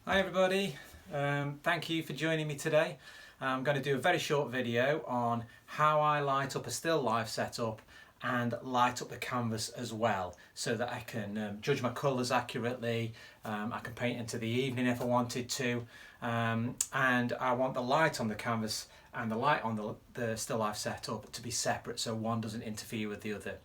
Hi everybody, thank you for joining me today. I'm going to do a very short video on how I light up a still life setup and light up the canvas as well, so that I can judge my colours accurately. I can paint into the evening if I wanted to, and I want the light on the canvas and the light on the still life setup to be separate, so one doesn't interfere with the other.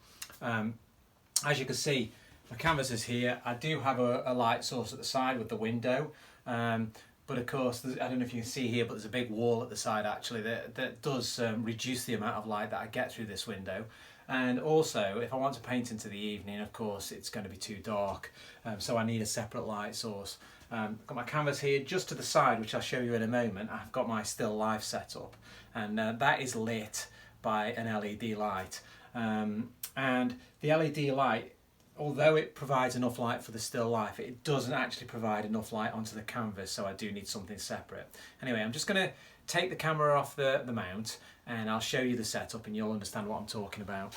As you can see, my canvas is here. I do have a light source at the side with the window, but of course, I don't know if you can see here, but there's a big wall at the side actually that does reduce the amount of light that I get through this window. And also, if I want to paint into the evening, of course, it's going to be too dark, so I need a separate light source. I've got my canvas here just to the side, which I'll show you in a moment. I've got my still life set up, and that is lit by an LED light. And the LED light, although it provides enough light for the still life, it doesn't actually provide enough light onto the canvas, so I do need something separate. Anyway, I'm just going to take the camera off the mount and I'll show you the setup and you'll understand what I'm talking about.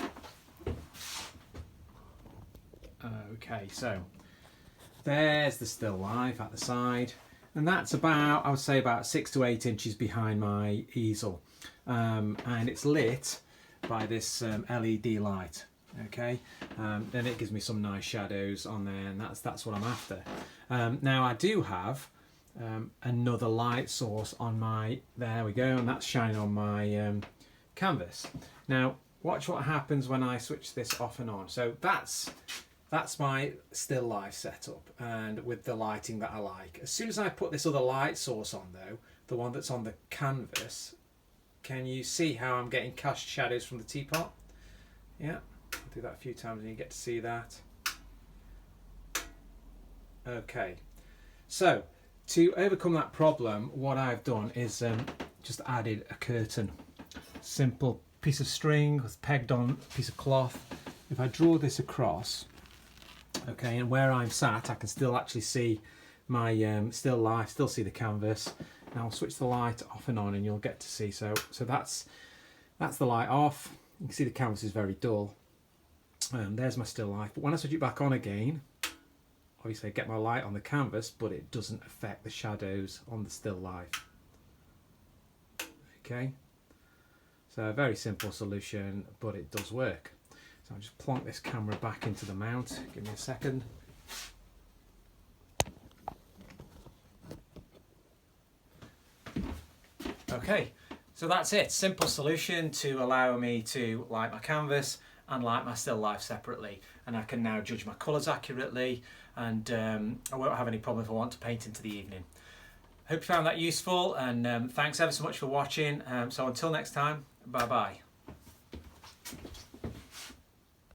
Okay, so there's the still life at the side, and that's about, I would say, about 6 to 8 inches behind my easel, and it's lit by this LED light. Okay, then it gives me some nice shadows on there, and that's what I'm after. Now I do have another light source on my, there we go, and that's shining on my canvas. Now watch what happens when I switch this off and on. So that's my still life setup, and with the lighting that I like. As soon as I put this other light source on though, the one that's on the canvas, can you see how I'm getting cast shadows from the teapot? Yeah. I'll do that a few times and you get to see that. Okay, so to overcome that problem, what I've done is just added a curtain. Simple piece of string with pegged on a piece of cloth. If I draw this across, okay, and where I'm sat, I can still actually see my still life, still see the canvas. Now I'll switch the light off and on and you'll get to see. So that's the light off. You can see the canvas is very dull. There's my still life, but when I switch it back on again, obviously I get my light on the canvas, but it doesn't affect the shadows on the still life. Okay, so a very simple solution, but it does work. So I'll just plonk this camera back into the mount. Give me a second. Okay, so that's it. Simple solution to allow me to light my canvas and light my still life separately, and I can now judge my colours accurately, and I won't have any problem if I want to paint into the evening. Hope you found that useful, and thanks ever so much for watching. So until next time, bye bye.